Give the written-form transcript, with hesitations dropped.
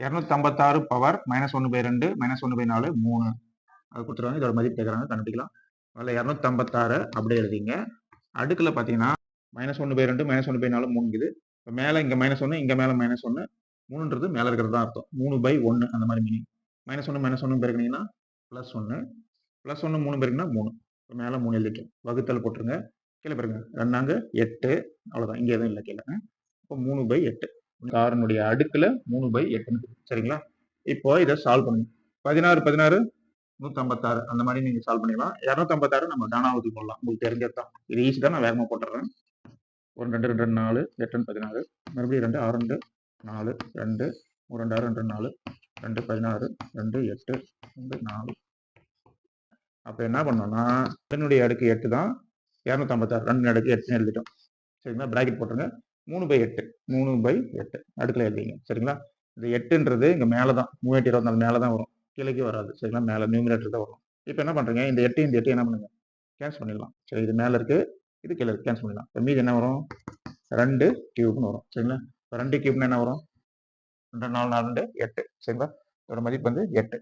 256 power -1/2 -1/4 3 அது கொடுத்துருவாங்க. இதோட மதிப்பு கேட்குறாங்க, கண்டுபிடிக்கலாம். அதில் 256 அப்படியே எழுதிங்க. அடுக்கில் பார்த்தீங்கன்னா -1/2 -1/4 3 இருக்குது. இப்போ மேலே இங்கே -1 இங்கே மேலே -1 3ன்றது மேலே இருக்கிறது தான் அர்த்தம். 3/1 அந்த மாதிரி மீனிங். -1 -1 பெருக்கினீங்கன்னா +1 +1 3 பெருக்கினா 3. இப்போ மேலே 3 எழுதிட்டு வகுத்தல் போட்டுருங்க. கீழே பாருங்க 2 8 அவ்வளோதான். இங்கே எதுவும் இல்லை கீழே. இப்போ 3/8 6னுடைய அடுக்கில் 3/8 சரிங்களா? இப்போ இதை சால்வ் பண்ணுங்க. 16 16 156 அந்த மாதிரி நீங்க சால்வ் பண்ணிடலாம். 256 நம்ம தானா ஊற்றி போடலாம். உங்களுக்கு தெரிஞ்சது தான். இது ஈஸி தான், நான் வேகமாக போட்டுறேன். 1 2 2 4 8 16 மறுபடியும் 2 6 2 4 2 3 2 6 2 4 2 16 2 8 2 4. அப்போ என்ன பண்ணோம்னா இதனுடைய அடுக்கு 8 தான். 256 2 அடுக்கு 8 எழுதிட்டோம் சரிங்களா? பிராக்கெட் போட்டுருங்க. 3/8 3/8 அடுக்கில் எழுதிங்க சரிங்களா? இந்த 8ன்றது இங்கே மேலே தான் 3/24 மேலே தான் வரும், கீழே வராது சரிங்களா? மேலே நியூமரேட்டர் தான் வரும். இப்போ என்ன பண்ணுறீங்க, இந்த 8 இந்த 8 என்ன பண்ணுங்க, கேன்சல் பண்ணிடலாம். சரி, இது மேலே இருக்குது, இது கீழே இருக்குது, கேன்சல் பண்ணிடலாம். இப்போ மீதி என்ன வரும், 2 கியூப்னு வரும் சரிங்களா? இப்போ 2 கியூப்னு என்ன வரும், 2 4 4 2 8 சரிங்களா? இதோட மதிப்பு வந்து 8.